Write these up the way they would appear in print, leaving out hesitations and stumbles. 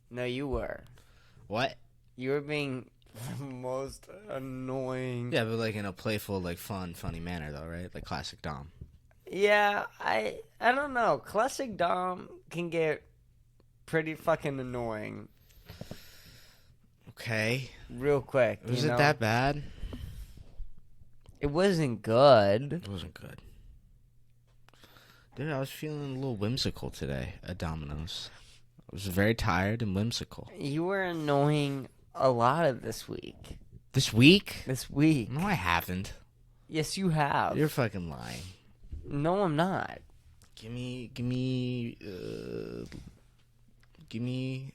No, you were. What? You were being the most annoying. Yeah, but like in a playful, like funny manner, though, right? Like classic Dom. Yeah, I don't know. Classic Dom can get pretty fucking annoying Okay. real quick. Was it that bad? It wasn't good. It wasn't good. Dude, I was feeling a little whimsical today at Domino's. I was very tired and whimsical. You were annoying a lot of this week. This week? This week. No, I haven't. Yes, you have. You're fucking lying. No, I'm not. Give me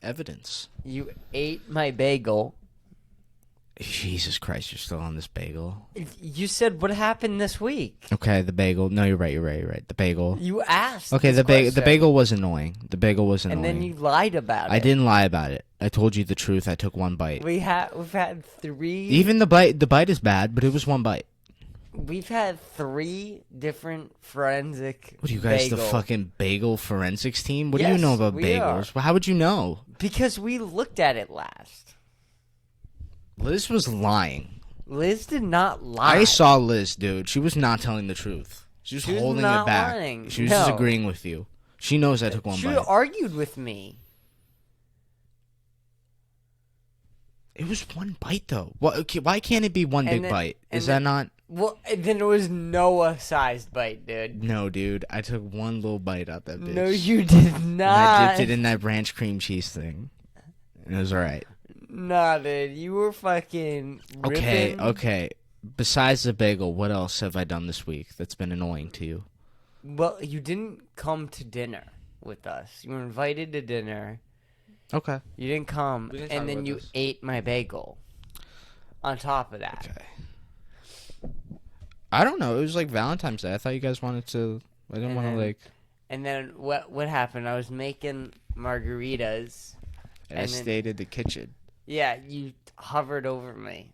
evidence. You ate my bagel. Jesus Christ, you're still on this bagel. You said what happened this week. Okay, the bagel. No, you're right. The bagel. You asked. Okay, the question. bagel was annoying. The bagel was annoying. And then you lied about it. I didn't lie about it. I told you the truth. I took one bite. We've had 3. Even the bite is bad, but it was one bite. We've had 3 different forensic. What are you guys, bagel. the fucking bagel forensics team? What do Yes, you know about we bagels? Well, how would you know? Because we looked at it last. Liz was lying. Liz did not lie. I saw Liz, dude. She was not telling the truth. She was holding it not back. lying. She was No. just agreeing with you. She knows I took one She bite. argued with me. It was one bite, though. What? Okay, why can't it be one big bite? Is that not? Well, then it was Noah-sized bite, dude. No, dude. I took one little bite out that bitch. No, you did And not. I dipped it in that ranch cream cheese thing. And it was alright. Nah, dude. You were fucking ripping. Okay. Besides the bagel, what else have I done this week that's been annoying to you? Well, you didn't come to dinner with us. You were invited to dinner. Okay. You didn't come, We didn't talk and then about you this. ate my bagel. On top of that. Okay. I don't know. It was like Valentine's Day. I thought you guys wanted to. I didn't want to like. And then what happened? I was making margaritas. And I stayed in the kitchen. Yeah, you hovered over me.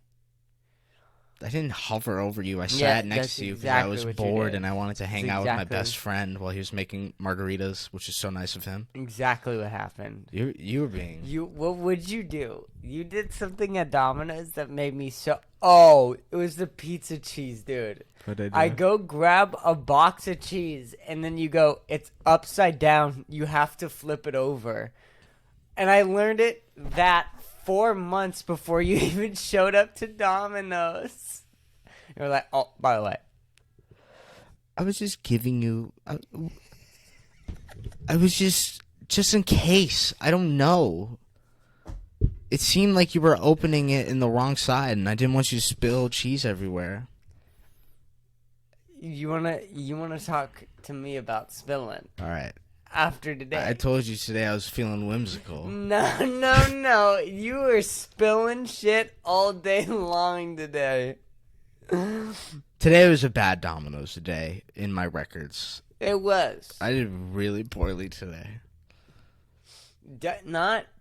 I didn't hover over you. I sat next to you because I was bored and I wanted to hang out with my best friend while he was making margaritas, which is so nice of him. Exactly what happened. You were being. What would you do? You did something at Domino's that made me so. Oh, it was the pizza cheese, dude. What did I go grab a box of cheese, and then you go, it's upside down. You have to flip it over. And I learned it that 4 months before you even showed up to Domino's. You were like, oh, by the way. I was just giving you. I was just in case. I don't know. It seemed like you were opening it in the wrong side, and I didn't want you to spill cheese everywhere. You wanna talk to me about spilling All right. after today? I told you today I was feeling whimsical. No. You were spilling shit all day long today. Today was a bad Domino's day in my records. It was. I did really poorly today.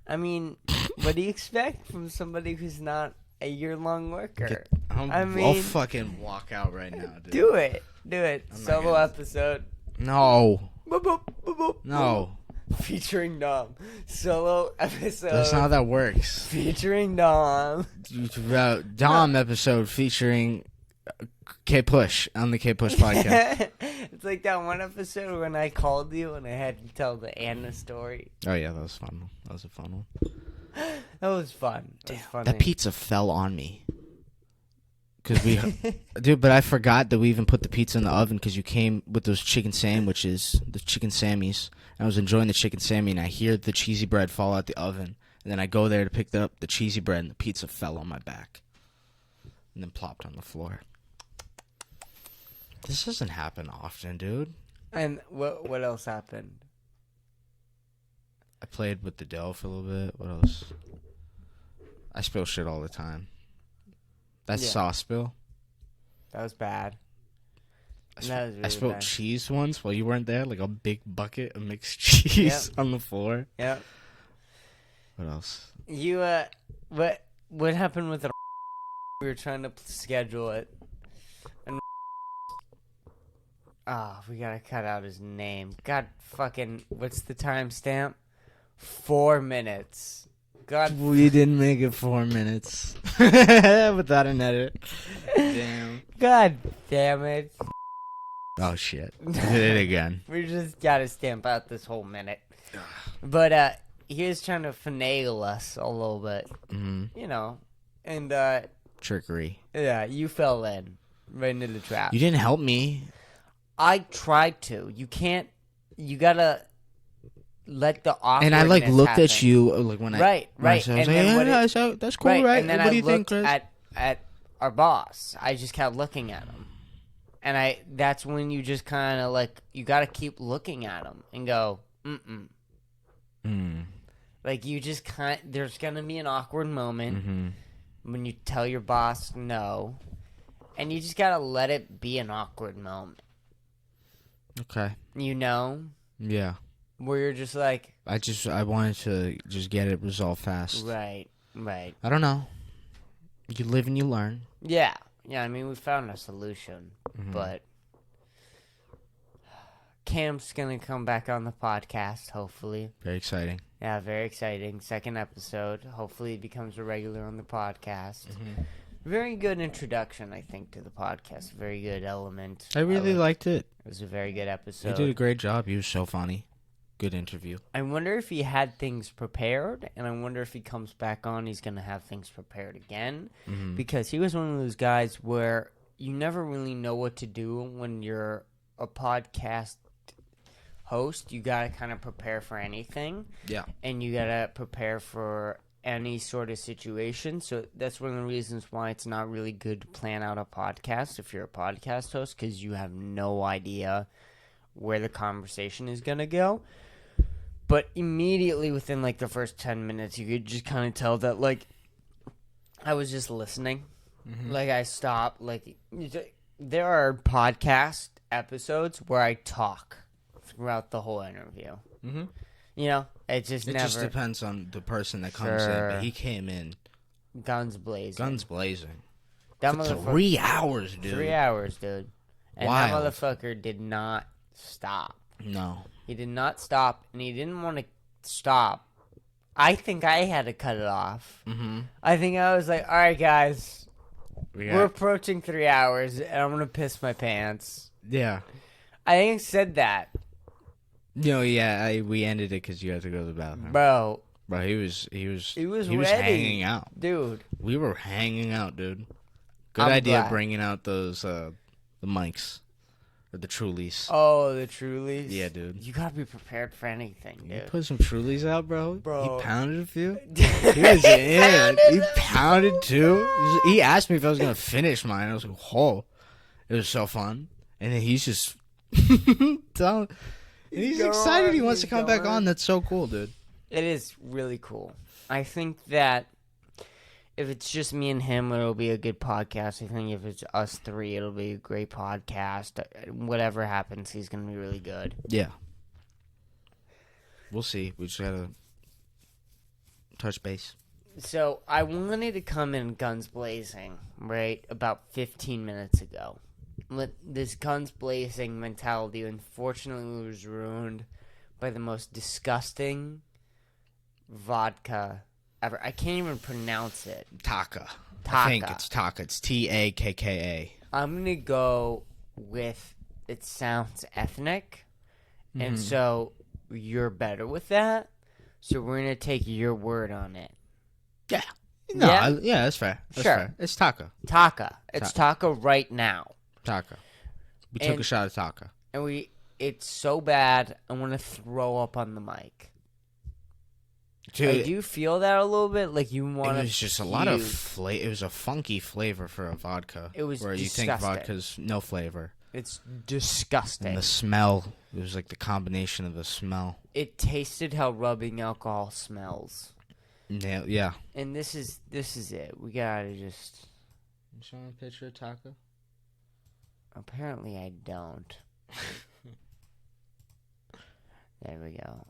I mean, what do you expect from somebody who's not a year-long worker? I'll fucking walk out right now, dude. Do it. Solo gonna- episode. No. Boop, boop, boop, boop, No. boop. Featuring Dom. Solo episode. That's not how that works. Featuring Dom. Dom episode featuring Kpush on the Kpush podcast. It's like that one episode when I called you and I had to tell the Anna story. Oh yeah, that was fun. That was a fun one. That was fun. Damn, that pizza fell on me. Dude, but I forgot that we even put the pizza in the oven because you came with those chicken sandwiches, the chicken sammies. And I was enjoying the chicken sammy, and I hear the cheesy bread fall out the oven. And then I go there to pick up the cheesy bread, and the pizza fell on my back. And then plopped on the floor. This doesn't happen often, dude. And what else happened? I played with the dough for a little bit. What else? I spill shit all the time. That sauce spill. That was bad. I spilled cheese once while you weren't there, like a big bucket of mixed cheese on the floor. Yep. What else? You what happened with the? We were trying to schedule it, and we gotta cut out his name. God fucking, what's the timestamp? 4 minutes. God. We didn't make it 4 minutes without an edit. Damn. God damn it. Oh shit. Did it again. We just gotta stamp out this whole minute. But he was trying to finagle us a little bit. Mm-hmm. You know. And Trickery. yeah, you fell in right into the trap. You didn't help me. I tried to. You can't. You gotta let the awkwardness And I looked happen. at you like when I Right. I was like, yeah, that's cool, right? And then What I do you think, looked Kris? at our boss. I just kept looking at him, and that's when you just kind of like you got to keep looking at him and go, Like you just there's gonna be an awkward moment when you tell your boss no, and you just gotta let it be an awkward moment. Okay. You know? Yeah. Where you're just like... I wanted to just get it resolved fast. Right. I don't know. You live and you learn. Yeah. Yeah, I mean, we found a solution. But... Cam's gonna come back on the podcast, hopefully. Very exciting. Yeah, very exciting. Second episode. Hopefully he becomes a regular on the podcast. Very good introduction, I think, to the podcast. Very good element. I really liked it. It was a very good episode. You did a great job. He was so funny. Good interview. I wonder if he had things prepared, and I wonder if he comes back on, he's going to have things prepared again. Because he was one of those guys where you never really know what to do when you're a podcast host. You got to kind of prepare for anything. Yeah. And you got to prepare for any sort of situation. So that's one of the reasons why it's not really good to plan out a podcast if you're a podcast host, because you have no idea where the conversation is going to go. But immediately within like the first 10 minutes, you could just kind of tell that like I was just listening. Like I stopped. Like there are podcast episodes where I talk throughout the whole interview. You know, it just depends on the person that comes in. But he came in guns blazing. That for 3 hours, dude. 3 hours, dude. And Wild. that motherfucker did not stop. No. He did not stop, and he didn't want to stop. I think I had to cut it off. I think I was like, all right, guys, we're approaching 3 hours, and I'm going to piss my pants. Yeah. I think I said that. No, yeah, we ended it because you had to go to the bathroom. Bro, he was ready. hanging out. Dude. We were hanging out, dude. Good I'm idea glad. bringing out those, the mics. Or the Trulies. Oh, the Trulies? Yeah, dude. You got to be prepared for anything, dude. You put some Trulies out, bro? Bro. He pounded a few? He was in. He pounded two. He asked me if I was going to finish mine. I was like, whoa. It was so fun. And then he's just telling... And he's excited he wants to come back on. That's so cool, dude. It is really cool. I think that if it's just me and him, it'll be a good podcast. I think if it's us three, it'll be a great podcast. Whatever happens, he's going to be really good. Yeah. We'll see. We just got to touch base. So I wanted to come in guns blazing, right, about 15 minutes ago. This guns blazing mentality, unfortunately, was ruined by the most disgusting vodka ever. I can't even pronounce it. Taka. I think it's Taka. It's Takka. I'm going to go with it sounds ethnic, and so you're better with that, so we're going to take your word on it. Yeah. No, yeah? That's fair. That's Sure. fair. It's Taka. Taka. It's Taka right now. Taka. We took a shot at Taka. And it's so bad, I want to throw up on the mic. Dude, Do you feel that a little bit? Like you want to... It was just a lot of flavor. It was a funky flavor for a vodka. It was where disgusting. You think vodka's no flavor. It's disgusting. And the smell, it was like the combination of the smell. It tasted how rubbing alcohol smells. Yeah. And this is it. We gotta just... You showing a picture of Taka? Apparently I don't. There we go.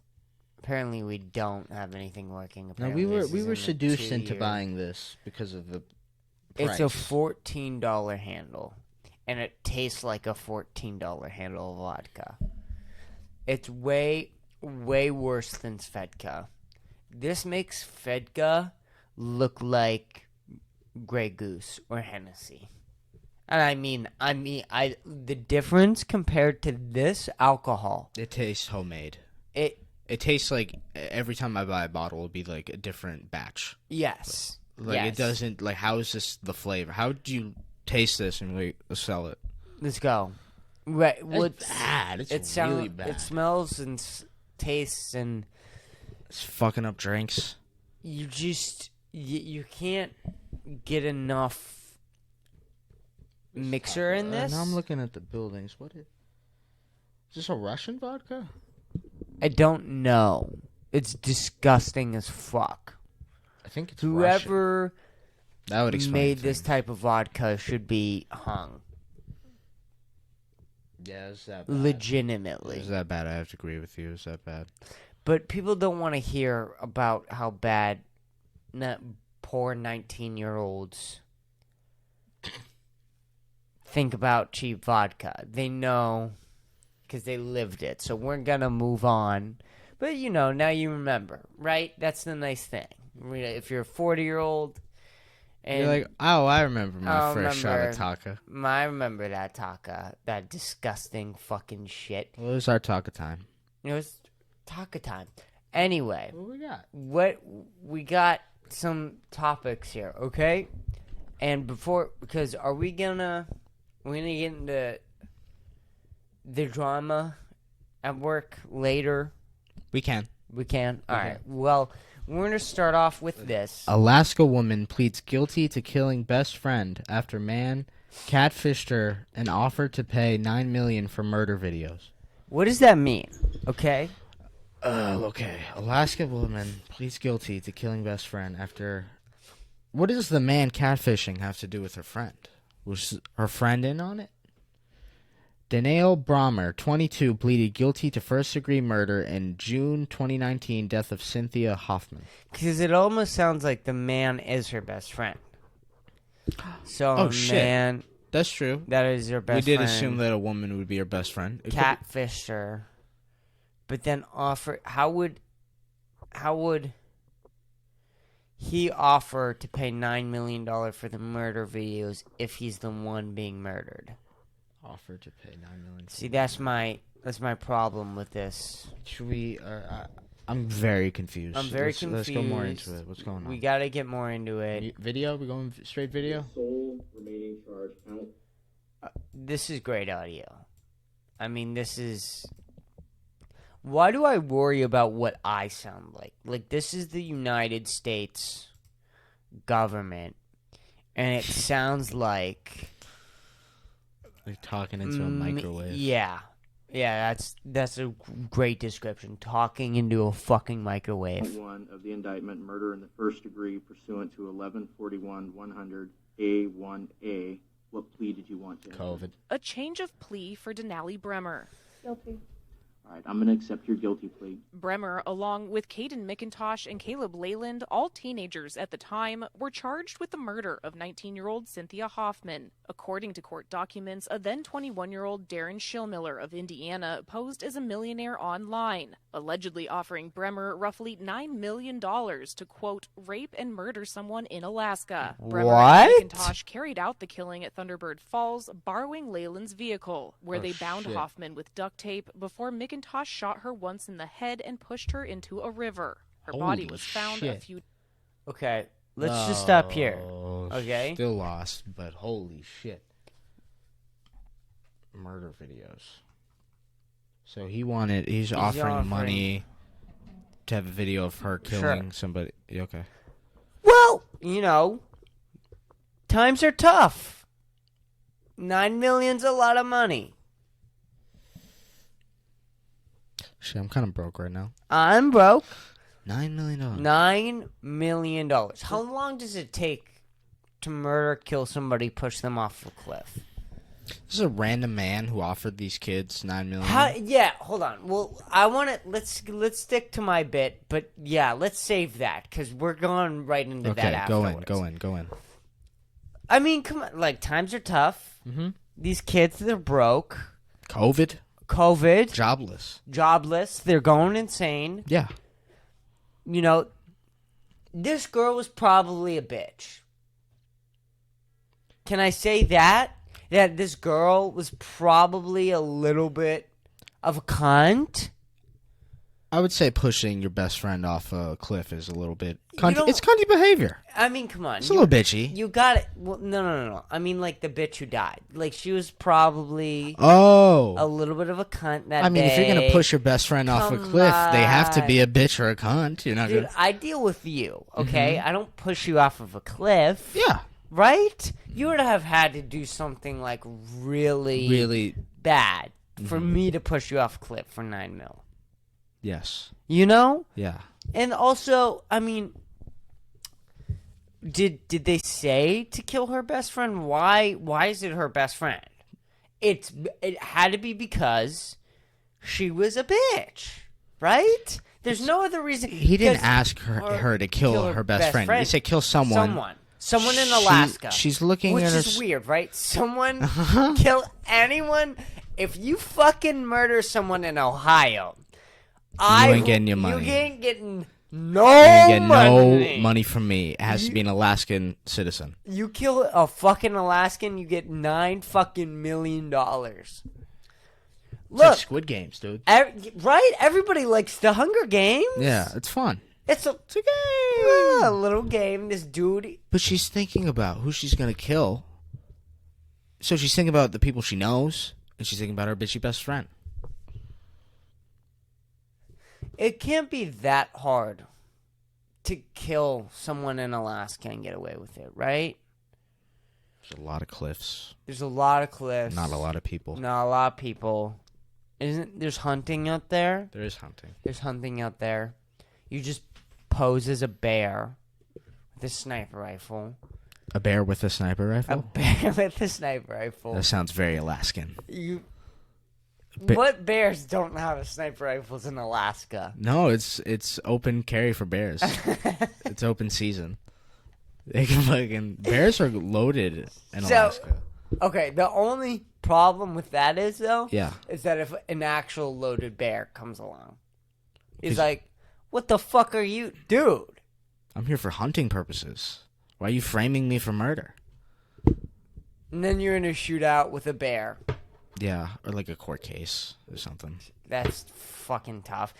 Apparently we don't have anything working. No, we were seduced into buying this because of the price. It's a $14 handle, and it tastes like a $14 handle of vodka. It's way, way worse than Svedka. this makes vodka look like Grey Goose or Hennessy. And the difference compared to this alcohol. It tastes homemade. It tastes like every time I buy a bottle, it'll be like a different batch. Yes. Like it doesn't like. How is this the flavor? How do you taste this and like sell it? Let's go. Right. It's bad. It's really bad. It smells and tastes and it's fucking up drinks. You just you can't get enough mixer in this. Now I'm looking at the buildings. Is this a Russian vodka? I don't know. It's disgusting as fuck. I think it's whoever that would explain made things. this type of vodka should be hung. Yeah, is that bad? Legitimately. Is that bad? I have to agree with you. Is that bad? But people don't want to hear about how bad poor 19-year-olds think about cheap vodka. They know because they lived it. So we're going to move on. But, now you remember, right? That's the nice thing. If you're a 40-year-old and you're like, oh, I remember my first shot of Taka. I remember that Taka. That disgusting fucking shit. Well, it was our Taka time. It was Taka time. Anyway. What we got some topics here, okay? And because are we gonna get into the drama at work later? We can. All right. Well, we're going to start off with this. Alaska woman pleads guilty to killing best friend after man catfished her and offered to pay $9 million for murder videos. What does that mean? Okay. Okay. Alaska woman pleads guilty to killing best friend after... What does the man catfishing have to do with her friend? Was her friend in on it? Danielle Brommer, 22, pleaded guilty to first-degree murder in June 2019 death of Cynthia Hoffman. Because it almost sounds like the man is her best friend. So, man... That's true. That is her best friend. We did assume that a woman would be her best friend. Catfished her. But then offer... How would he offer to pay $9 million for the murder videos if he's the one being murdered? Offer to pay $9 million. See, that's my problem with this. Should we? I'm very confused. I'm very confused. Let's go more into it. What's going on? We gotta get more into it. Video? We going straight video? Sole remaining charge count. This is great audio. I mean, this is. Why do I worry about what I sound like? Like, this is the United States government, and it sounds like. Like talking into a microwave. Yeah, that's a great description. Talking into a fucking microwave. One of the indictment, murder in the first degree, pursuant to 1141-100 A1A. What plea did you want to have? COVID. A change of plea for Denali Bremer. Guilty. All right, I'm going to accept your guilty plea. Bremer, along with Caden McIntosh and Caleb Leyland, all teenagers at the time, were charged with the murder of 19-year-old Cynthia Hoffman. According to court documents, a then 21-year-old Darren Schillmiller of Indiana posed as a millionaire online, allegedly offering Bremer roughly $9 million to, quote, rape and murder someone in Alaska. Bremer and McIntosh carried out the killing at Thunderbird Falls, borrowing Leyland's vehicle, where they bound Hoffman with duct tape before McIntosh shot her once in the head and pushed her into a river. Her body was found a few... Okay, let's just stop here. Okay? Still lost, but holy shit. Murder videos. So he's offering money to have a video of her killing somebody. Okay. Well, times are tough. $9 million's a lot of money. Shit, I'm kind of broke right now. I'm broke. $9 million. $9 million. How long does it take to murder, kill somebody, push them off a cliff? This is a random man who offered these kids $9 million. Yeah, hold on. Well, I want to let's stick to my bit, but yeah, let's save that because we're going right into that afterwards. Go in. I mean, come on. Like, times are tough. Mm-hmm. These kids, they're broke. COVID. Jobless. Jobless. They're going insane. Yeah. this girl was probably a bitch. Can I say that? That this girl was probably a little bit of a cunt? I would say pushing your best friend off a cliff is a little bit don't- it's cunty behavior. I mean, come on. It's a little bitchy. You got it. Well, no. I mean, like the bitch who died. Like she was probably a Oh. little bit of a cunt that I mean, day. if you're going to push your best friend off a Come cliff, they have to on. be a bitch or a cunt. You're not Dude, going to... I deal with you, okay? I don't push you off of a cliff. Yeah. Right? You would have had to do something like really, Really, bad for me to push you off a cliff for 9 mil. yes. You know? Yeah. And also, I mean, did they say to kill her best friend? Why is it her best friend? It had to be because she was a bitch, right? There's no other reason. He didn't because- ask her to kill her best friend. He said kill someone. Someone in Alaska. She's looking which at her... is weird, right? Someone kill anyone. If you fucking murder someone in Ohio, You ain't getting your money. You ain't getting You ain't getting money. no money from me. It has to be an Alaskan citizen. You kill a fucking Alaskan, you get $9 million. It's Look, like Squid Games, dude. right? Everybody likes the Hunger Games. Yeah, it's fun. It's a game. a little game. This dude. But she's thinking about who she's going to kill. So she's thinking about the people she knows, and she's thinking about her bitchy best friend. It can't be that hard to kill someone in Alaska and get away with it, right? There's a lot of cliffs. There's a lot of cliffs. Not a lot of people. Not a lot of people. There's hunting out there? There is hunting. There's hunting out there. You just pose as a bear with a sniper rifle. A bear with a sniper A rifle? bear with a sniper rifle. That sounds very Alaskan. What bears don't have sniper rifles in Alaska? No, it's open carry for bears. It's open season. They can fucking... Bears are loaded in Alaska. Okay, the only problem with that is, though, Yeah. is that if an actual loaded bear comes along, he's like, what the fuck are you... Dude. I'm here for hunting purposes. Why are you framing me for murder? And then you're in a shootout with a bear. Yeah, or like a court case or something. That's fucking tough.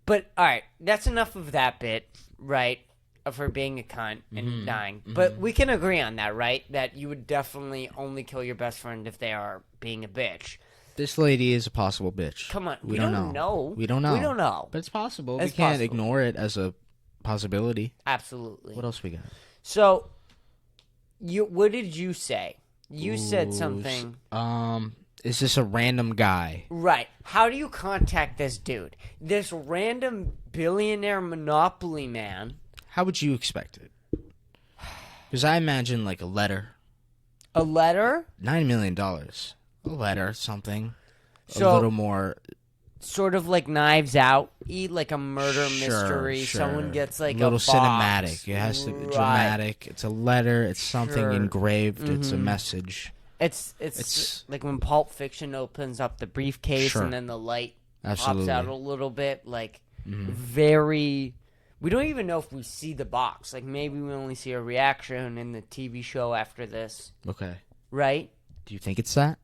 But, alright, that's enough of that bit, right? Of her being a cunt and dying. But we can agree on that, right? That you would definitely only kill your best friend if they are being a bitch. This lady is a possible bitch. Come on, We don't know. We don't know. But it's possible. It's we can't possible. ignore it as a possibility. Absolutely. What else we got? So, what did you say? You said something. Is this a random guy? Right. How do you contact this dude? This random billionaire monopoly man. How would you expect it? Because I imagine like a letter. A letter? $9 million. A letter, something. So- a little more. Sort of like Knives Out, like a murder Sure, mystery. sure. Someone gets like little a box. cinematic. It has to be Right. dramatic. It's a letter. It's something Sure. engraved. It's a message. It's like when Pulp Fiction opens up the briefcase Sure. and then the light Absolutely. pops out a little bit. Like very. We don't even know if we see the box. Like maybe we only see a reaction in the TV show after this, Okay. right? Do you think it's that?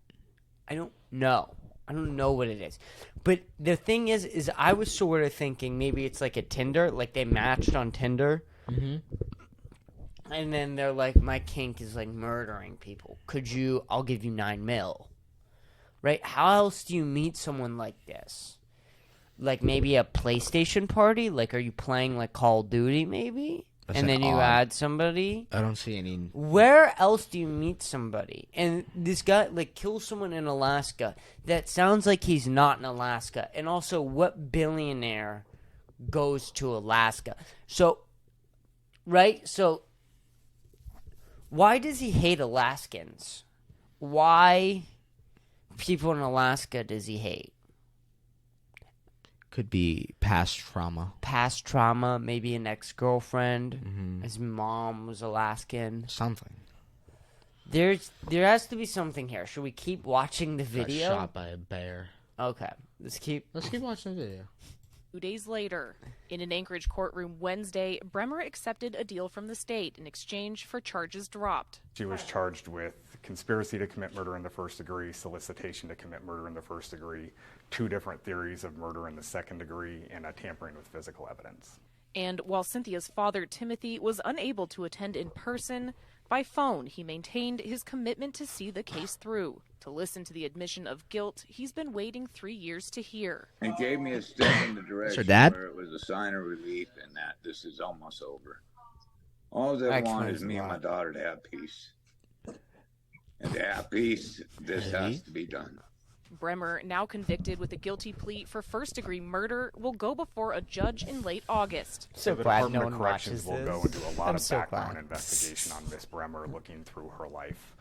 I don't know. I don't know what it is. But the thing is I was sort of thinking maybe it's like a Tinder, like they matched on Tinder. And then they're like, my kink is like murdering people. I'll give you 9 mil. Right? How else do you meet someone like this? Like maybe a PlayStation party? Like are you playing like Call of Duty maybe? That's And then you odd. add somebody? I don't see any. Where else do you meet somebody? And this guy, like, kills someone in Alaska. That sounds like he's not in Alaska. And also, what billionaire goes to Alaska? So, right? So, why does he hate Alaskans? Why people in Alaska does he hate? Could be past trauma. Past trauma, maybe an ex-girlfriend. His mom was Alaskan. Something. There has to be something here. Should we keep watching the Got video? shot by a bear. Okay, let's keep Let's keep watching the video. 2 days later, in an Anchorage courtroom Wednesday, Bremer accepted a deal from the state in exchange for charges dropped. She was charged with conspiracy to commit murder in the first degree, solicitation to commit murder in the first degree, 2 different theories of murder in the second degree, and tampering with physical evidence. And while Cynthia's father, Timothy, was unable to attend in person, by phone he maintained his commitment to see the case through. To listen to the admission of guilt he's been waiting 3 years to hear. It gave me a step in the direction Dad? where it was a sign of relief and that this is almost over. All I want is me and my daughter to have peace. And to have peace, this has to be done. Bremer, now convicted with a guilty plea for first-degree murder, will go before a judge in late August. So the glad Department no of one Corrections watches will this. go into a lot I'm of so background glad. investigation on Miss Bremer, looking through her life.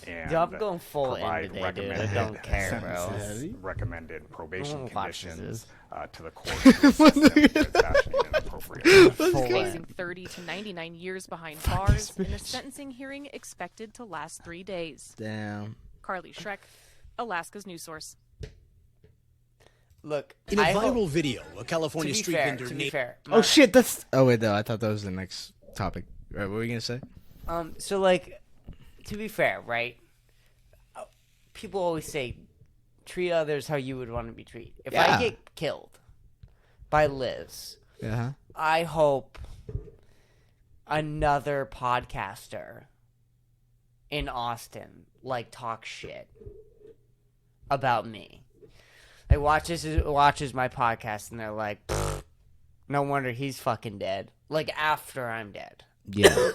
And Dude, I'm going full provide into that, dude. I recommended don't care, bro. sentences, recommended probation No one watches conditions this. to the court to assist them with fashioning an appropriate Facing 30 to 99 years behind bars, and a sentencing hearing expected to last 3 days. Damn. Carly Schreck, Alaska's news source. Look, In a I viral hope, video, a California to be street fair, vendor to be named fair. Oh shit, that's. Oh wait, no, I thought that was the next topic. Right, what were you gonna say? So like, to be fair, right? People always say, treat others how you would want to be treated. If Yeah. I get killed by Liz, Yeah. I hope another podcaster in Austin like talks shit about me. Like watches my podcast and they're like, "Pfft, no wonder he's fucking dead. Like after I'm dead. Yeah.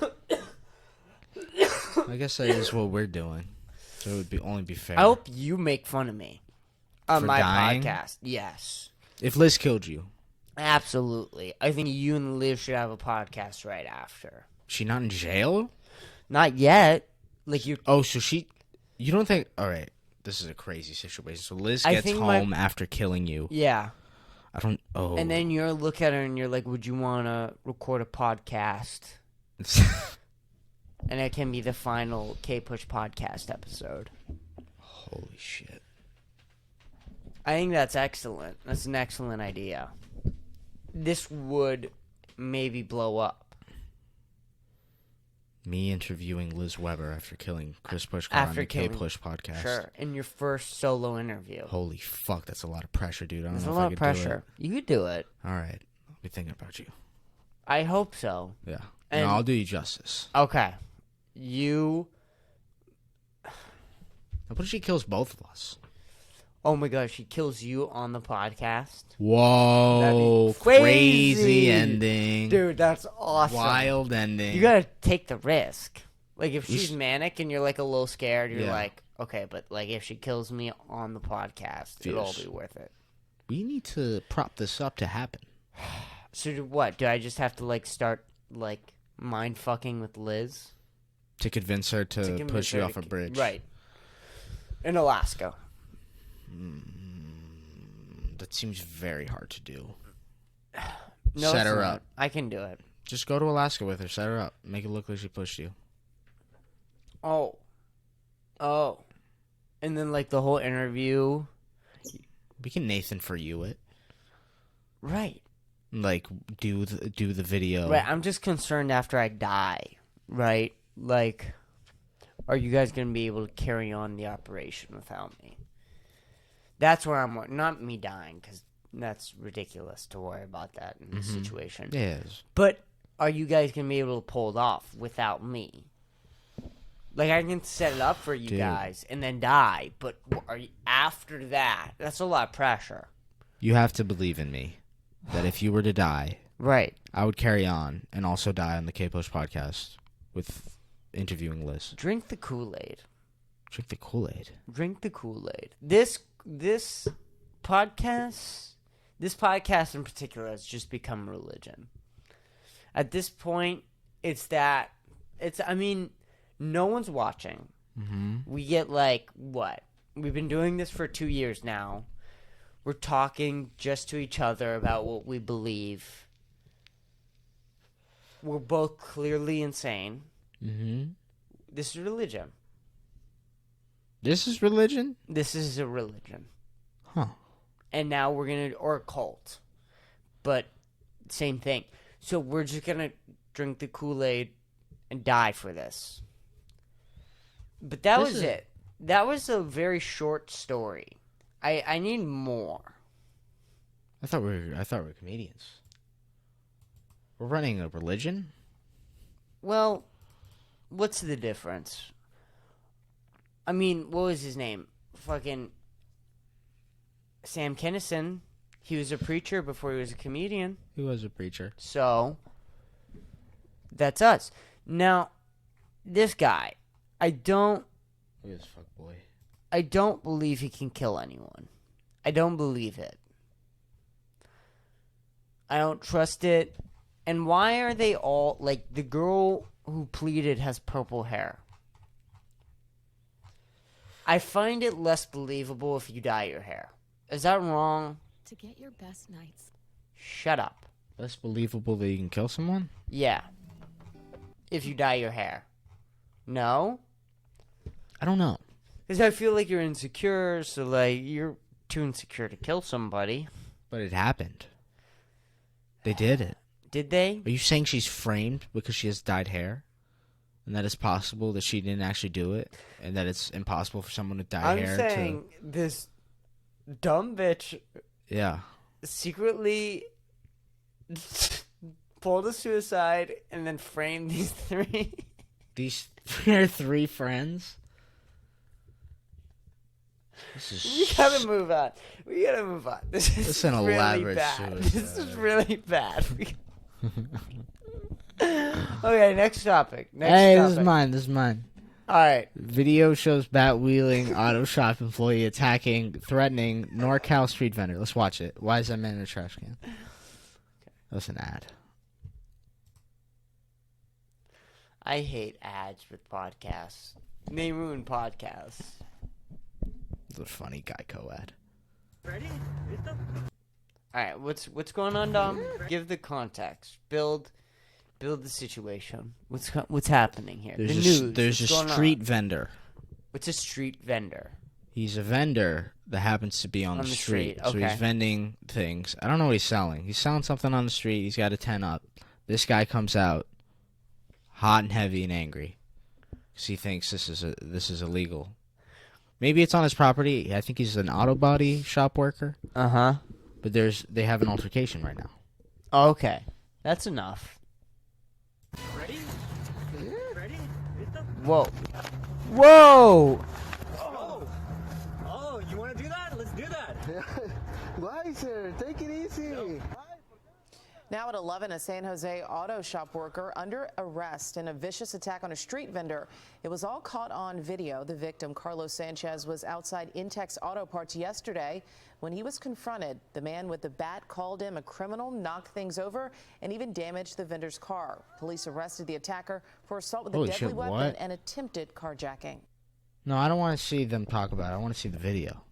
I guess that is what we're doing. So it would only be fair. I hope you make fun of me on For my dying? podcast. Yes. If Liz killed you, Absolutely. I think you and Liv should have a podcast right after. she not in jail? Not yet. Like you. Oh, so she. You don't think? All right. This is a crazy situation. So Liz I gets think home after killing you. Yeah. I don't. Oh. And then you look at her and you're like, would you want to record a podcast? And it can be the final Kpush podcast episode. Holy shit. I think that's excellent. That's an excellent idea. This would maybe blow up. Me interviewing Liz Weber after killing Kris Push on After the killing- Kpush podcast. Sure. In your first solo interview. Holy fuck, that's a lot of pressure, dude. I don't There's know a if I lot of could pressure. You could do it. do it. All right. I'll be thinking about you. I hope so. Yeah. And- No, I'll do you justice. Okay. You. What if she kills both of us? Oh my gosh, she kills you on the podcast. Whoa. That'd be crazy. Crazy ending. Dude, that's awesome. Wild ending. You gotta take the risk. Like, if We she's sh- manic and you're, like, a little scared, you're Yeah. like, okay, but, like, if she kills me on the podcast, it'll all Yes. be worth it. We need to prop this up to happen. So, what? Do I just have to, like, start, like, mind fucking with Liz? To convince her to convince push you her off to a bridge. Right. In Alaska. That seems very hard to do. No, Set it's her not. up. I can do it. Just go to Alaska with her. Set her up. Make it look like she pushed you. Oh. And then, like, the whole interview. We can Nathan for you it. Right. Like do the video. Right, I'm just concerned after I die, right? Like, are you guys going to be able to carry on the operation without me? That's where I'm, not me dying, because that's ridiculous to worry about that in this situation. Yes. But are you guys going to be able to pull it off without me? Like, I can set it up for you Dude. guys and then die, but are you, after that, that's a lot of pressure. You have to believe in me. That if you were to die, Right. I would carry on and also die on the Kpush podcast with interviewing Liz. Drink the Kool-Aid. Drink the Kool-Aid. Drink the Kool-Aid. This podcast in particular has just become religion. At this point, I mean, no one's watching. Mm-hmm. We get like, what? We've been doing this for 2 years now. We're talking just to each other about what we believe. We're both clearly insane. Mm-hmm. This is religion. This is religion? This is a religion. Huh. And now or a cult. but same thing. So we're just gonna drink the Kool-Aid and die for this. But that was it. That was a very short story. I need more. I thought we were comedians. We're running a religion? Well, what's the difference? I mean, what was his name? Fucking Sam Kinison. He was a preacher before he was a comedian. He was a preacher. So, that's us. Now, this guy, I don't believe he can kill anyone. I don't believe it. I don't trust it. And why are they all, like, the girl who pleaded has purple hair? I find it less believable if you dye your hair. Is that wrong? To get your best nights. Shut up. Less believable that you can kill someone? Yeah. If you dye your hair. No? I don't know. Because I feel like you're insecure, so, like, you're too insecure to kill somebody. But it happened. They did it. Did they? Are you saying she's framed because she has dyed hair? And that it's possible that she didn't actually do it? And that it's impossible for someone with dyed hair to... I'm saying this dumb bitch... Yeah. Secretly pulled a suicide and then framed these three. These are three friends? We gotta move on. This is an really elaborate bad. suicide. This is really bad. Okay, next topic. This is mine. Alright. Video shows bat wheeling auto shop employee attacking, threatening NorCal street vendor. Let's watch it. Why is that man in a trash can? That's an ad. I hate ads with podcasts. They ruin podcasts. It's a funny Geico ad. Alright, what's going on, Dom? Give the context. Build the situation. What's happening here? There's the a, news. There's a street vendor. What's a street vendor? He's a vendor that happens to be on the street. Okay. So he's vending things. I don't know what he's selling. He's selling something on the street. He's got a tent up. This guy comes out hot and heavy and angry because he thinks this is illegal. Maybe it's on his property. I think he's an auto body shop worker. Uh-huh. But they have an altercation right now. Okay. That's enough. Ready? Ready? Whoa. Whoa! Oh, you want to do that? Let's do that. Why, sir? Take it easy. Now at 11, a San Jose auto shop worker under arrest in a vicious attack on a street vendor. It was all caught on video. The victim, Carlos Sanchez, was outside Intex Auto Parts yesterday when he was confronted. The man with the bat called him a criminal, knocked things over, and even damaged the vendor's car. Police arrested the attacker for assault with a deadly weapon and attempted carjacking. No, I don't want to see them talk about it. I want to see the video.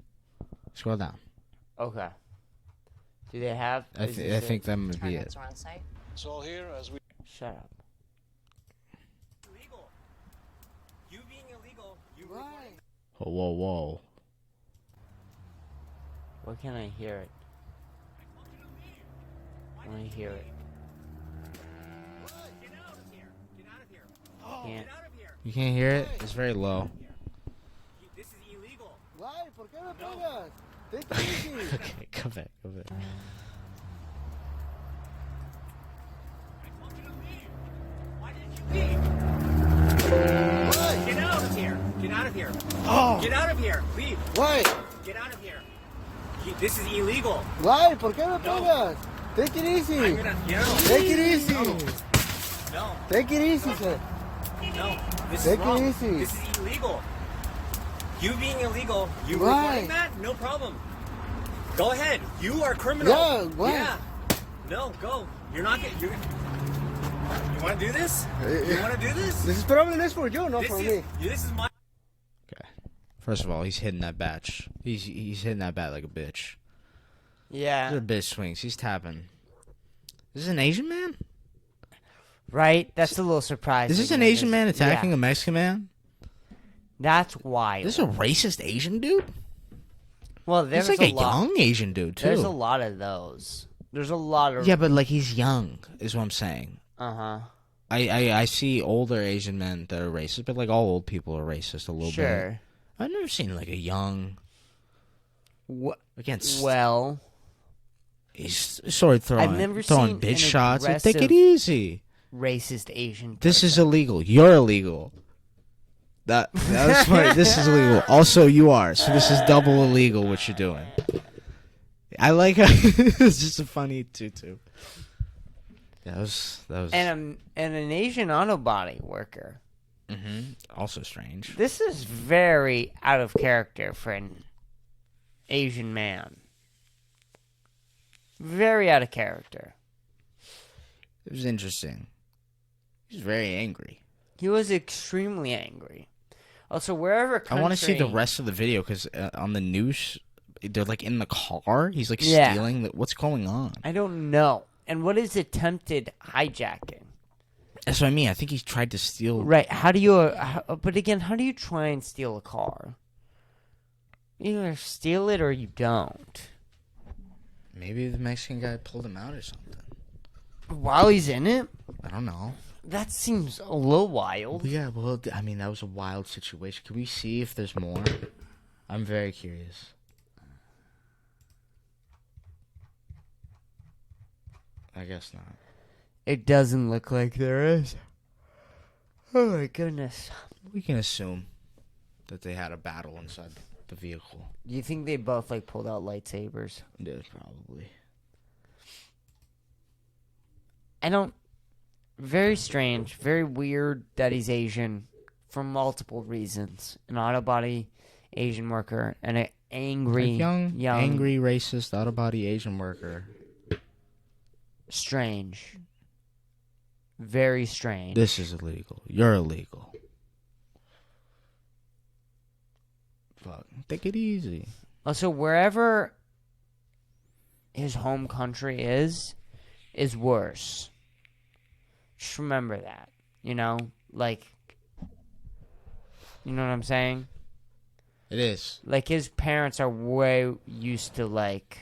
Scroll down. Okay. Do they have... I think that would be it. It's all here as we... Shut up. Illegal. You being illegal. You Right. Oh, whoa. Why can't I hear it? I want to hear it. Get out of here. Get out of here. Can't. Get out of here. You can't hear it? It's very low. This is illegal. Why? ¿Por qué me pegas? Take it easy. Okay, go back. Why did you leave? Get out of here. Get out of here. Oh. Get out of here. Leave. Why? Get out of here. This is illegal. Why? ¿Por qué me pegas? Take it easy. I'm gonna... No. Take it easy. No. Take it easy, sir. No. This Take is wrong. it easy. This is illegal. You being illegal, you Why? recording that? No problem. Go ahead. You are criminal. Yeah, why? Yeah. No, go. You're not getting... You want to do this? You want to do this? This is problem is for you, not This for is, me. this is my... Okay. First of all, he's hitting that batch. He's hitting that bat like a bitch. Yeah. Those are bitch swings. He's tapping. Is this an Asian man? Right? That's a little surprising. Is this an Asian man attacking a Mexican man? That's wild. This is a racist Asian dude? Well, there's He's like a lot. young Asian dude, too. There's a lot of those. There's a lot of Yeah, but like he's young, is what I'm saying. Uh-huh. I see older Asian men that are racist, but like all old people are racist a little bit. Sure. I've never seen like a young. Against. Well, he's sort of I've never throwing seen bitch an shots. Like, take it aggressive easy. Racist Asian. This is person. illegal. You're illegal. That was funny. This is illegal. Also, you are. So this is double illegal. What you're doing. I like how it's just a funny tutu. That was. And an Asian auto body worker. Also strange. This is very out of character for an Asian man. Very out of character. It was interesting. He was very angry. He was extremely angry. Also, wherever country... I want to see the rest of the video because on the news, they're like in the car. He's like Yeah. stealing. What's going on? I don't know. And what is attempted hijacking? That's what I mean. I think he tried to steal. Right. How do you... but again, how do you try and steal a car? You either steal it or you don't. Maybe the Mexican guy pulled him out or something. While he's in it? I don't know. That seems a little wild. Yeah, well, I mean, that was a wild situation. Can we see if there's more? I'm very curious. I guess not. It doesn't look like there is. Oh my goodness. We can assume that they had a battle inside the vehicle. Do you think they both like pulled out lightsabers? Yeah, probably. I don't. Very strange, very weird that he's Asian for multiple reasons. An auto body Asian worker and an angry, young, young, angry, racist, auto body Asian worker. Strange. Very strange. This is illegal. You're illegal. Fuck. Take it easy. Also, wherever his home country is worse. Just remember that. You know? Like, you know what I'm saying? It is. Like, his parents are way used to, like,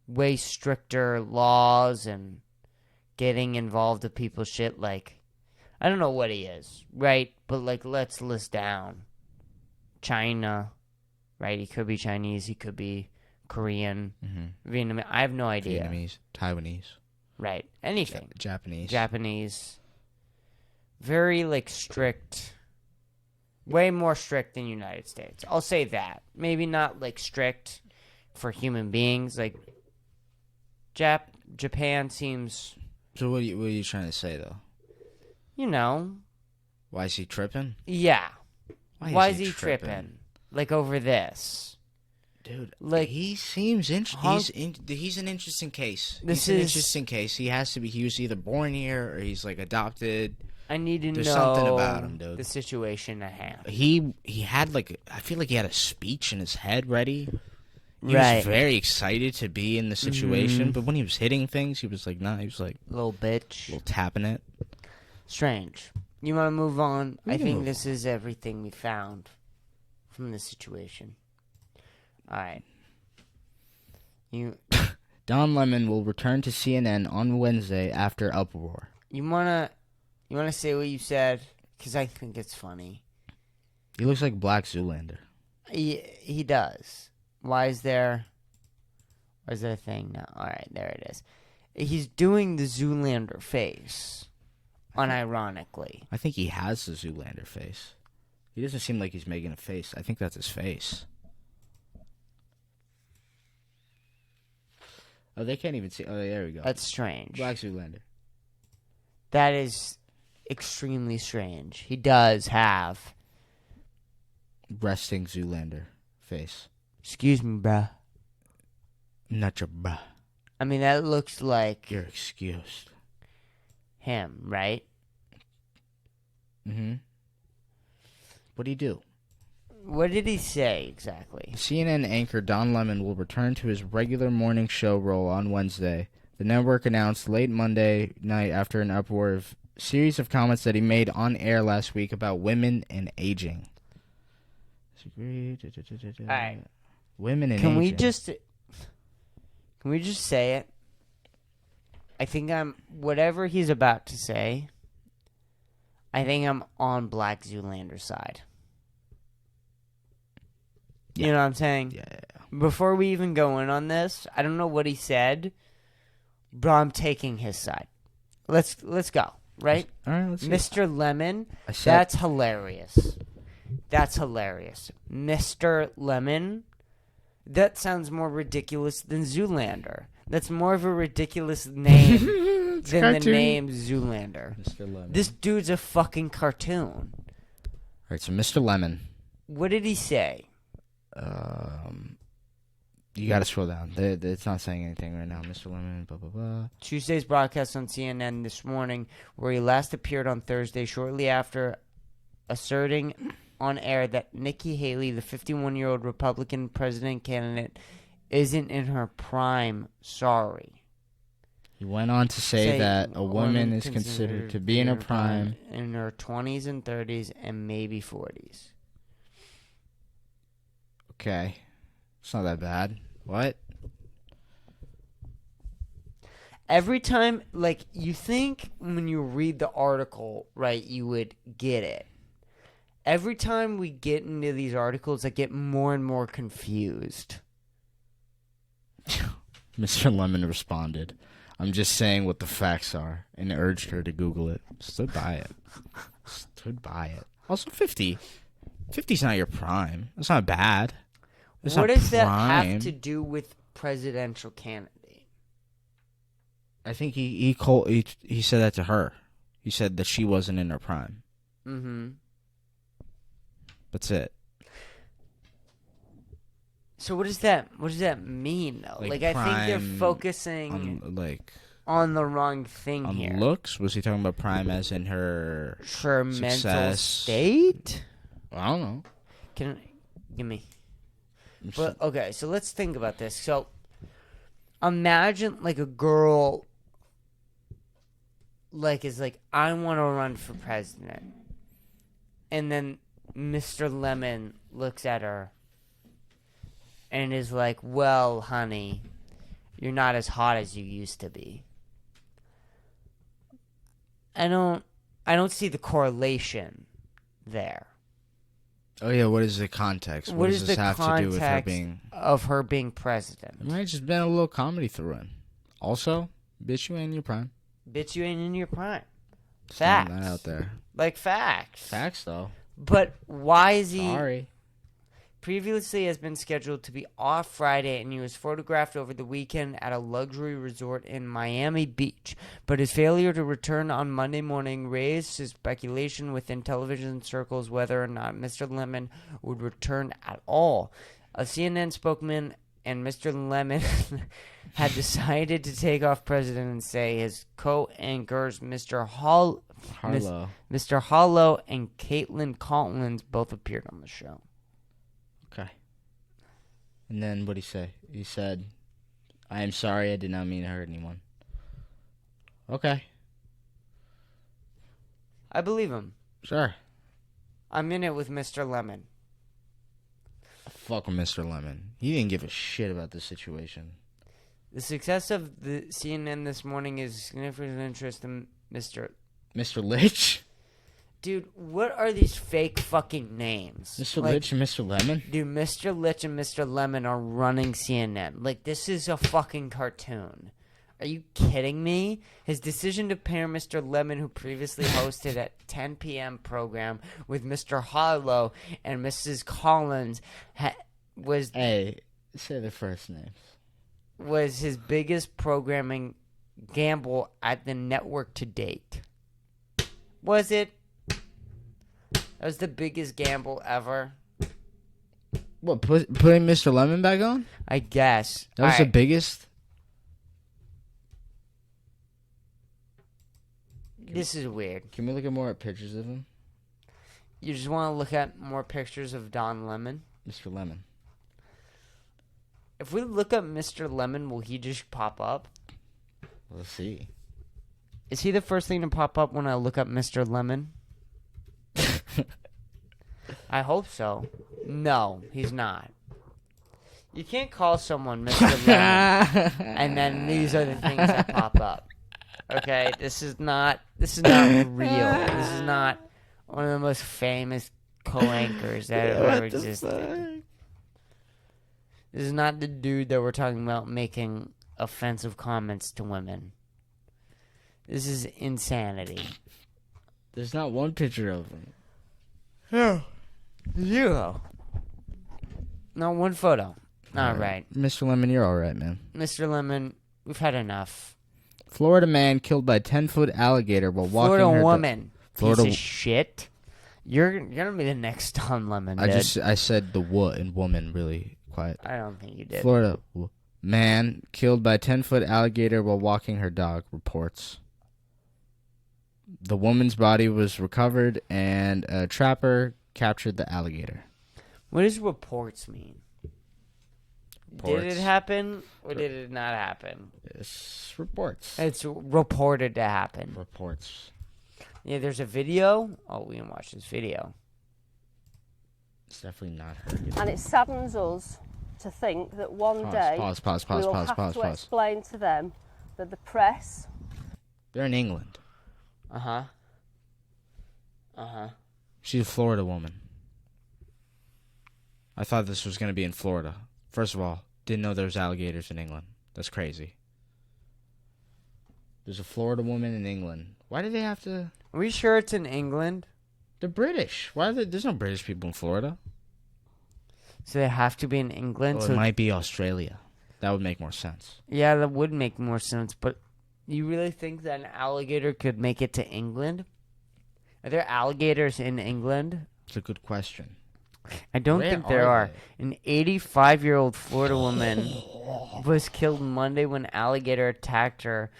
way stricter laws and getting involved with people's shit. Like, I don't know what he is, right? But, like, let's list down. China, right? He could be Chinese. He could be Korean, Vietnamese. I have no idea. Vietnamese, Taiwanese. Right. Anything. Japanese. Very, like, strict. Way more strict than United States. I'll say that. Maybe not, like, strict for human beings. Like, Japan seems... So what are you trying to say, though? You know. Why is he tripping? Yeah. Why is he tripping? tripping? Like, over this. Dude, like, he seems interesting. He's an interesting case. He's an interesting case. He has to be. He was either born here or he's like adopted. I need to There's know something about him, dude. the situation at hand. He had like, I feel like he had a speech in his head ready. He Right. was very excited to be in the situation, but when he was hitting things, he was like, nah. He was like, little bitch, little tapping it. Strange. You want to move on? We I can think move. this is everything we found from this situation. All right. Don Lemon will return to CNN on Wednesday after uproar. You wanna say what you said? Because I think it's funny. He looks like Black Zoolander. He does. Why is there a thing now? All right, there it is. He's doing the Zoolander face, unironically. I think he has the Zoolander face. He doesn't seem like he's making a face. I think that's his face. Oh, they can't even see. Oh, there we go. That's strange. Black Zoolander. That is extremely strange. He does have... Resting Zoolander face. Excuse me, bruh. Not your bruh. I mean, that looks like... You're excused. Him, right? Mm-hmm. What do you do? What did he say exactly? CNN anchor Don Lemon will return to his regular morning show role on Wednesday. The network announced late Monday night after an uproar of series of comments that he made on air last week about women and aging. Disagree. All right. Women and aging. Can Can we just say it? I think whatever he's about to say, I think I'm on Black Zoolander's side. Yeah. You know what I'm saying? Yeah. Before we even go in on this, I don't know what he said, but I'm taking his side. Let's go, right? All right, let's see. Mr. Lemon, said- that's hilarious. That's hilarious. Mr. Lemon, that sounds more ridiculous than Zoolander. That's more of a ridiculous name than the name Zoolander. Mr. Lemon. This dude's a fucking cartoon. All right, so Mr. Lemon. What did he say? You got to scroll down. It's not saying anything right now. Mr. Lemon, blah, blah, blah. Tuesday's broadcast on CNN this morning, where he last appeared on Thursday, shortly after asserting on air that Nikki Haley, the 51-year-old Republican president candidate, isn't in her prime. Sorry. He went on to say that a woman is considered to be in her prime. In her 20s and 30s and maybe 40s. Okay. It's not that bad. What? Every time, like, you think when you read the article, right, you would get it. Every time we get into these articles, I get more and more confused. Mr. Lemon responded, I'm just saying what the facts are, and urged her to Google it. Stood by it. Stood by it. Also, 50. 50's not your prime. That's not bad. That's What not does that prime. have to do with presidential candidate? I think he said that to her. He said that she wasn't in her prime. Mm-hmm. That's it. So what does that mean though? Like I think they're prime focusing on the wrong thing on here. looks? Was he talking about prime as in her mental success? state? I don't know. Give me. But okay, so let's think about this. So imagine like a girl is like, I want to run for president. And then Mr. Lemon looks at her and is like, well, honey, you're not as hot as you used to be. I don't see the correlation there. Oh yeah, what is the context? What does this have to do with her being president? It might have just been a little comedy thrown in. Also, bitch, you ain't in your prime. Bitch, you ain't in your prime. Just Facts. throwing that out there. Like facts. Facts though. But why is he... Sorry. Previously has been scheduled to be off Friday, and he was photographed over the weekend at a luxury resort in Miami Beach. But his failure to return on Monday morning raised his speculation within television circles whether or not Mr. Lemon would return at all. A CNN spokesman and Mr. Lemon had decided to take off president and say his co-anchors Mr. Harlow and Caitlin Collins both appeared on the show. Okay. And then what'd he say? He said, I am sorry, I did not mean to hurt anyone. Okay. I believe him. Sure. I'm in it with Mr. Lemon. Fuck with Mr. Lemon. He didn't give a shit about this situation. The success of the CNN this morning is significant interest in Mr. Lich? Dude, what are these fake fucking names? Mr. Lich and Mr. Lemon? Dude, Mr. Lich and Mr. Lemon are running CNN. Like, this is a fucking cartoon. Are you kidding me? His decision to pair Mr. Lemon, who previously hosted at 10 p.m. program with Mr. Harlow and Mrs. Collins was... Hey, say the first names. Was his biggest programming gamble at the network to date. Was it? That was the biggest gamble ever. What, putting Mr. Lemon back on? I guess. That was the biggest? This is weird. Can we look at more pictures of him? You just want to look at more pictures of Don Lemon? Mr. Lemon. If we look up Mr. Lemon, will he just pop up? We'll see. Is he the first thing to pop up when I look up Mr. Lemon? I hope so. No, he's not. You can't call someone Mr. Lemon and then these are the things that pop up. Okay, this is not real. This is not one of the most famous co-anchors that have ever existed. This is not the dude that we're talking about making offensive comments to women. This is insanity. There's not one picture of him. No. 0. Not one photo. All right. Mr. Lemon, you're all right, man. Mr. Lemon, we've had enough. Florida man killed by 10-foot alligator while walking Florida her woman. Florida piece of shit. You're gonna be the next Tom Lemon. I said the what and woman really quiet. I don't think you did. Florida man killed by 10-foot alligator while walking her dog, reports. The woman's body was recovered and a trapper captured the alligator. What does reports mean? Reports. Did it happen or did it not happen? It's reports. It's reported to happen. Reports. Yeah, there's a video. Oh, we can watch this video. It's definitely not her. And it saddens us to think that one day Pause. we will have to explain to them that the press... They're in England. Uh-huh. She's a Florida woman. I thought this was going to be in Florida. First of all, didn't know there was alligators in England. That's crazy. There's a Florida woman in England. Why do they have to... Are we sure it's in England? They're British. Why are they... There's no British people in Florida. So they have to be in England? Well, so it might be Australia. That would make more sense. Yeah, that would make more sense, but you really think that an alligator could make it to England? Are there alligators in England? It's a good question. I don't think there are. An 85-year-old Florida woman was killed Monday when an alligator attacked her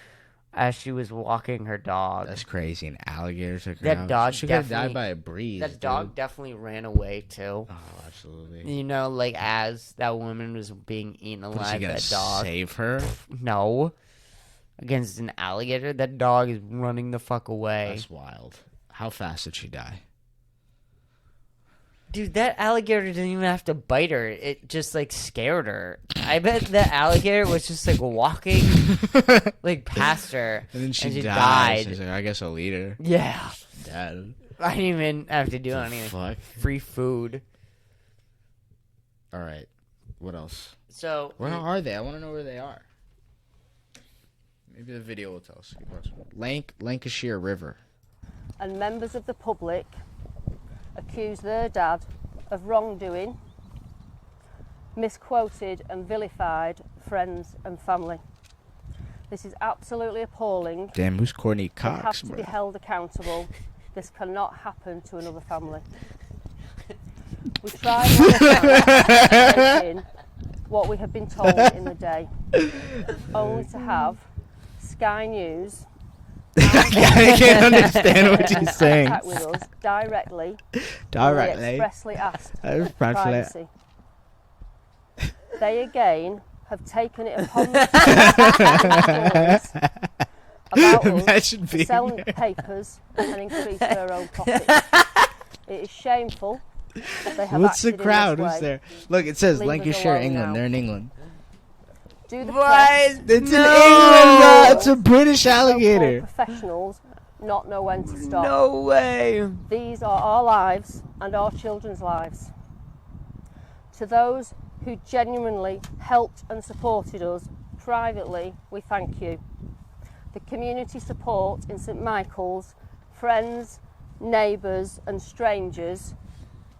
as she was walking her dog. That's crazy. An alligator took her That out. dog She could have died by a breeze. That dog definitely ran away, too. Oh, absolutely. You know, like, as that woman was being eaten alive, that dog... save her? No. Against an alligator? That dog is running the fuck away. That's wild. How fast did she die? Dude, that alligator didn't even have to bite her. It just, like, scared her. I bet that alligator was just, like, walking, like, past her. And then she died. She's like, I guess I'll eat her. Yeah. Dead. I didn't even have to do anything. Fuck. Free food. All right. What else? So... Where are they? I want to know where they are. Maybe the video will tell us. Lancashire River. And members of the public accused their dad of wrongdoing, misquoted and vilified friends and family. This is absolutely appalling. Damn, who's Courtney They have Cox, to bro? be held accountable. This cannot happen to another family. We tried what we have been told in the day, only to have Sky News. I can't understand what you're saying. With us directly. Directly. Expressly asked for privacy. They again have taken it upon themselves about us to sell papers and increase their own profits. It is shameful. They have What's the acted crowd? in this Who's way. there? Look, it says Leave us Lancashire, alone England. now. They're in England. Do the What? press, It's in England, bro. It's a British alligator. Professionals not know when to stop. No way. These are our lives and our children's lives. To those who genuinely helped and supported us privately, we thank you. The community support in St Michael's, friends, neighbours and strangers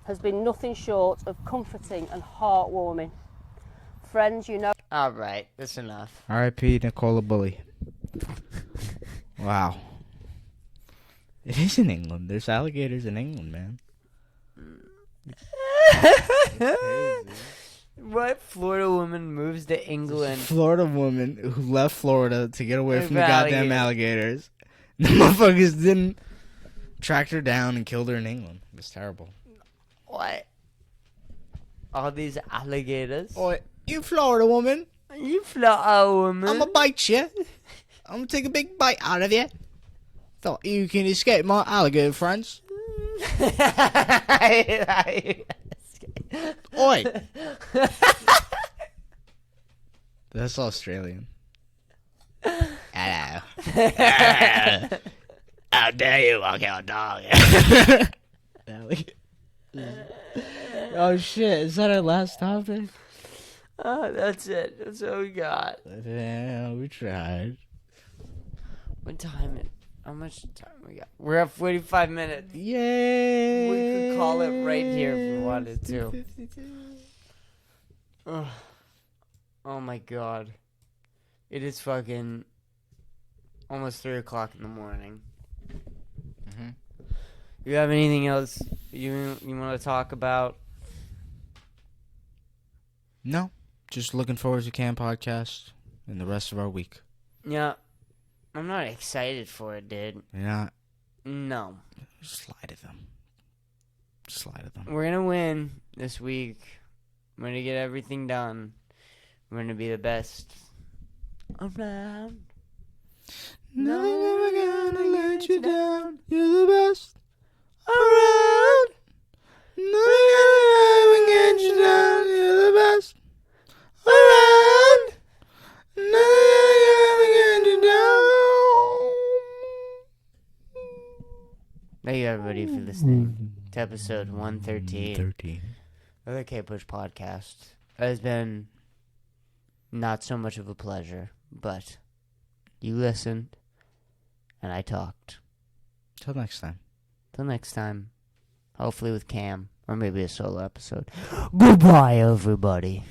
has been nothing short of comforting and heartwarming. Friends, you know... All right, that's enough. R.I.P. Nicola Bully. Wow. It is in England. There's alligators in England, man. What Florida woman moves to England? Florida woman who left Florida to get away With from the goddamn alligators. The motherfuckers didn't track her down and killed her in England. It was terrible. What? All these alligators? Oi, you Florida woman. You Florida woman. I'm gonna bite you. I'm gonna take a big bite out of you. Thought you can escape my alligator friends. Oi. That's Australian. Hello. How dare you walk out, dog? Oh shit! Is that our last topic? That's it. That's all we got. Yeah, we tried. What time? How much time we got? We're at 45 minutes. Yay! We could call it right here if we wanted to. Ugh. Oh my god. It is fucking almost 3 o'clock in the morning. Mm-hmm. You have anything else you want to talk about? No. Just looking forward to Cam Podcast and the rest of our week. Yeah. I'm not excited for it, dude. You're not? No. Slide at them. Slide at them. We're going to win this week. We're going to get everything done. We're going to be the best around. Nothing ever gonna let you down. You're the best around. Nothing ever get you down. You're the best around. Nothing ever get you down. Thank you, everybody, for listening to episode 113 of the Kpush podcast. It has been not so much of a pleasure, but you listened, and I talked. Till next time. Till next time. Hopefully with Cam, or maybe a solo episode. Goodbye, everybody.